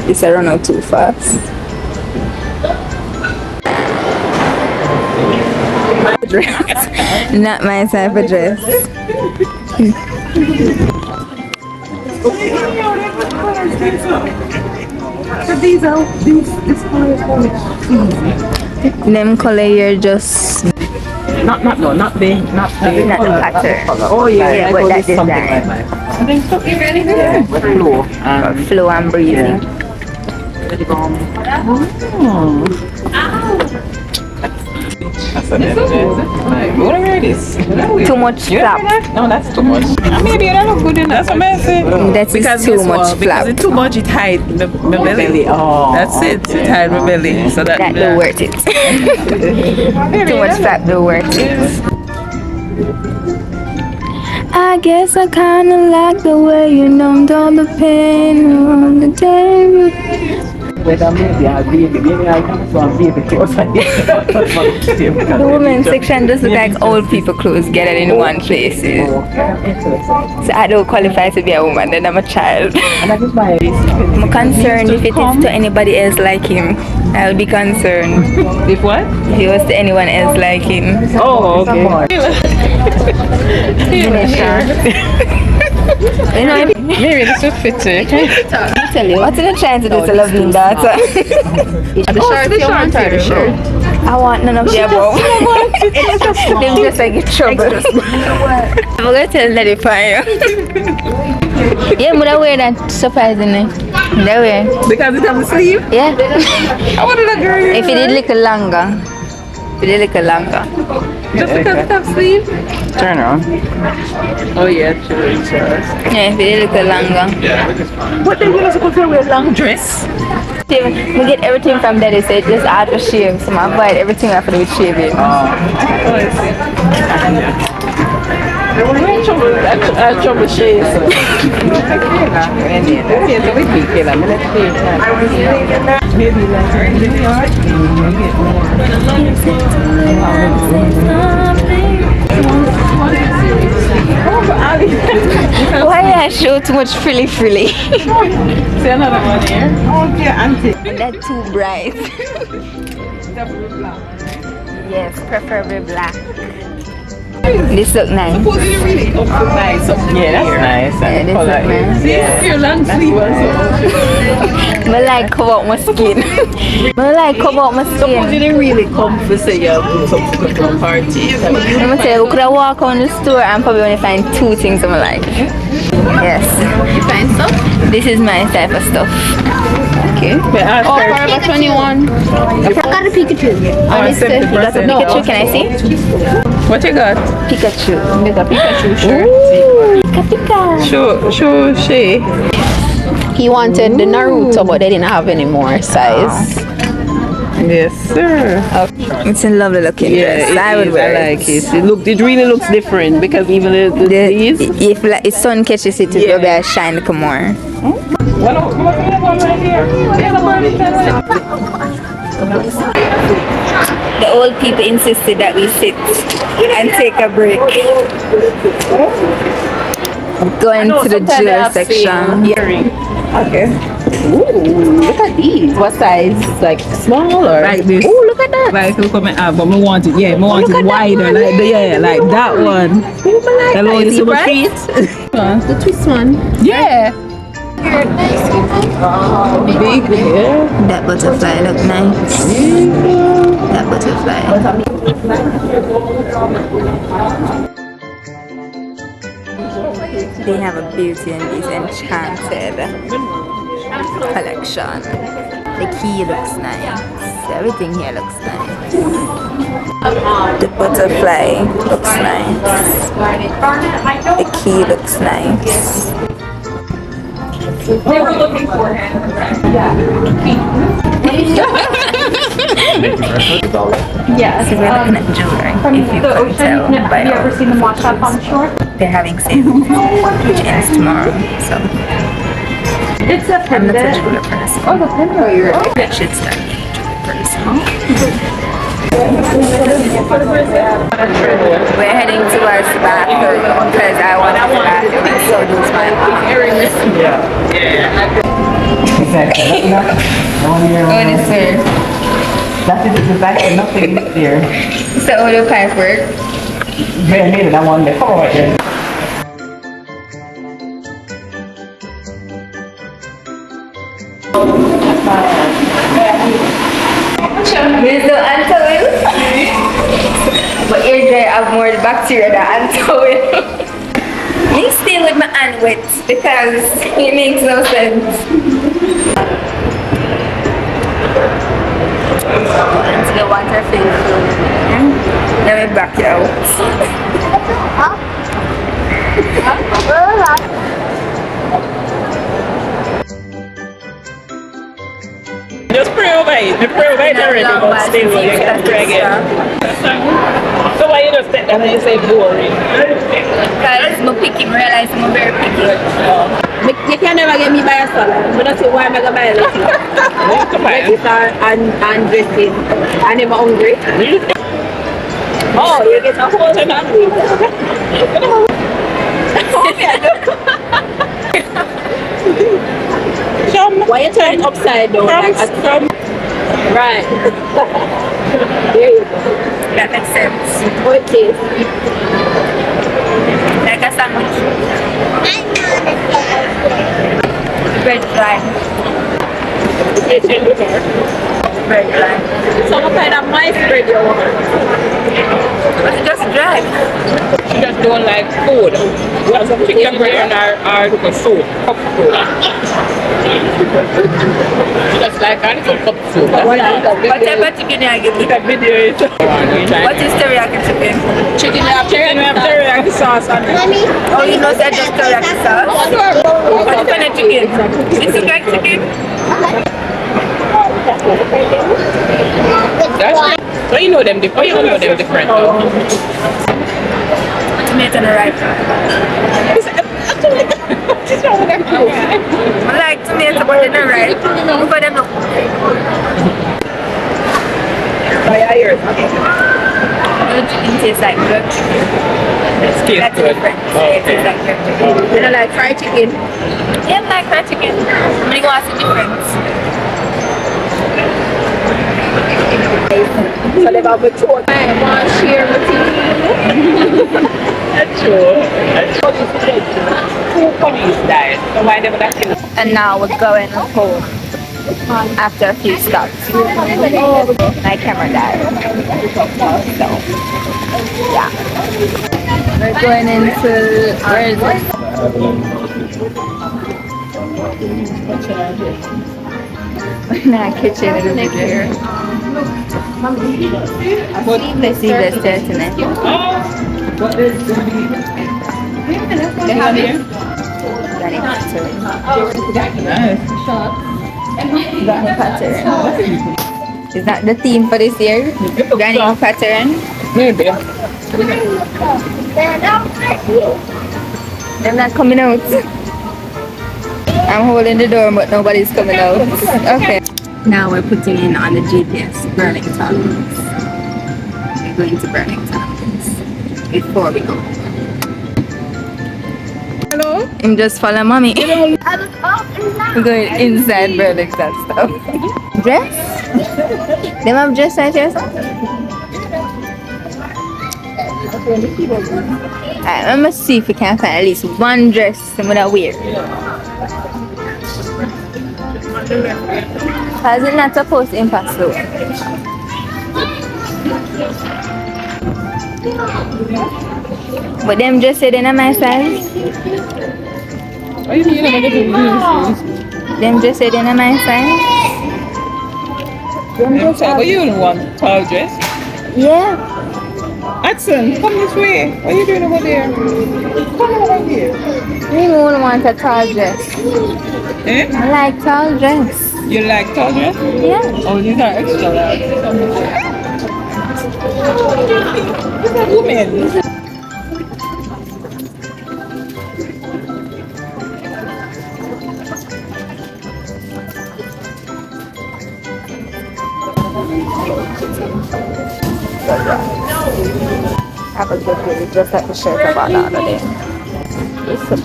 This I run out too fast. Not my type of dress. These this color is easy. Them color here just Not the pattern. Oh yeah, Yeah, but that design. I think so. Flow and breezy. Whatever it is. Too much flap. No, that's too much. Maybe that look good enough. That's what I say. That is too much flap. Because it's too much, it hide my belly. Oh. That's it. It hide my belly. So that Don't worth it. Too much flap don't worth it. I guess I kinda like the way you numbed all the pain on the day. Whether maybe I'll be maybe I'll come from baby clothes. The women's section just look like old people clothes gathered in one place. So I don't qualify to be a woman, then I'm a child. I'm concerned if it is to anybody else like him. I'll be concerned. If what? If it was to anyone else like him. Oh, okay. You know, Maybe this would fit you. I tell you, what are they trying to do to lovely daughter? The shirt. I want none of the above. Them just like get trouble. I'm gonna tell Daddy for you. Yeah, but I wear that surprisingly. That way. Because it has a sleeve? Yeah. I wanted a girl. If it did little longer. If it did little longer. Just because it has sleeve? Turn around. Oh yeah, true. Yeah, if it did little longer. What then you're supposed to wear a long dress? We get everything from Daddy, so it's just hard to shave. So I avoid everything after with shaving. I trouble Shay. Maybe like New York. Why I show too much frilly? See another one here. Okay, auntie. That's too bright. Yes, preferably black. This look nice. Really nice. Yeah, that's nice. Yeah, this look nice. See, your long sleeve also. I like cover up my skin. I like cover up my Suppose you skin. didn't really come for say you put something to go to a party. Let me tell you, we could have walked on the store and probably only find two things I like. Yes. You find stuff? This is my type of stuff. Okay. Oh, Forever 21. I got a Pikachu. You got a Pikachu, can I see? What you got? Pikachu. There's a Pikachu shirt. Ooh, Pika. Show Shay. He wanted the Naruto, but they didn't have any more size. Yes, sir. It's a lovely looking dress. I would wear I like it. It really looks different because even these. If like, the sun catches it, it will be a shine come more. The old people insisted that we sit and take a break. Going to the jewelry section. Okay. Ooh, look at these. What size? Like small or? Like this. Ooh, look at that. Like look at me up, but we want it. Yeah, we want it wider. Like like that one. Ooh, I like The that. one you Is see it my bright? feet. The twist one. Yeah. Big. Yeah. That butterfly look nice. That butterfly. They have a Beauty and Beast Enchanted collection. The key looks nice. Everything here looks nice. The butterfly looks nice. The key looks nice. They were looking for him. Yes. So we're looking at jewelry. From If you the couldn't ocean, tell by have you all ever seen them wash up on the shore? they're having sale, which ends tomorrow. So It's a I'm not a pendant. jeweler person. Oh, the pendant. You're I should start being a jeweler person. We're heading towards the bathroom because I want to bathroom and so does my mom. Exactly. Oh, this way. That is exactly nothing there. So all the pipe work. Very needed that one there. Come on right there. There's no antowil. But air dry have more bacteria than antowil. Me stay with my hand wet because it makes no sense. Into the water filter. Let me back you out. Just pray over it. You pray over it already, but still you can drag it. So why you just sit down and you say boring? Because I'm picky, I realize I'm very picky. You can never get me by a salad. But that's why I'm going to buy lettuce and dressing. And I'm hungry. Oh, you get a whole lot of hungry. Why you turn it upside down? Like a thumb? Right. There you go. That makes sense. Okay. Like a sandwich. Bread dry. Bread dry. So what kind of mice bread you want? It's just dry. She just don't like food. We have some chicken bread and our soup. Cup food. She just like a little cup soup. Whatever chicken I give you. That video is. What is teriyaki chicken? Chicken, we have teriyaki sauce on it. Oh, you know that just teriyaki sauce? What kind of chicken? Is it like chicken? That's so you know them different. You don't know them different though. Tomato and ripe. What's wrong with them? I like tomato but they're not ripe. Look at them look. Oh yeah, yours. The chicken tastes like good chicken. It's That's good. different. Oh, It tastes like good chicken. You don't like fried chicken? Yeah, I like fried chicken. I'm gonna go ask the difference. So they have a choice. I want to share with you. That's true. That's true. Who police died? So why they would have killed? And now we're going home after a few stops. My camera died. So, yeah. We're going into, where is it? My kitchen in the here. Sleeveless tonight. They have it. Danny pattern. Is that the theme for this year? Danny pattern? Maybe. They're not coming out. I'm holding the door but nobody's coming out. Okay. Now we're putting in on the GPS Burlington. We're going to Burlington before we go. Hello? I'm just following mommy. We're going inside Burlington stuff. Dress? Them have dress right here? Alright, let me see if we can find at least one dress I'm gonna wear. Because it's not supposed to impact though. But them just say they're not my size. What do you mean? I'm going Them just say they're not my size. Them just to But you don't want tall dress? yeah. Hudson, come this way. What are you doing over there? Come over here. I don't want a tall dress. Eh? I like tall dress. You like tall dress? Yeah. Oh, these are extra large. These are women. Have a good day, just like the shirt I bought the other day. It's so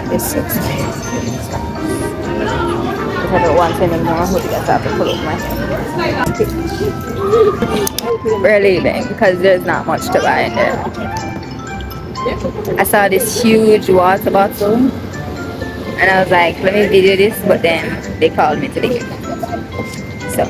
This sucks. If I don't want any more hoodie, I have to pull up my hair. We're leaving because there's not much to buy in there. I saw this huge water bottle and I was like, let me video this, but then they called me to leave. So.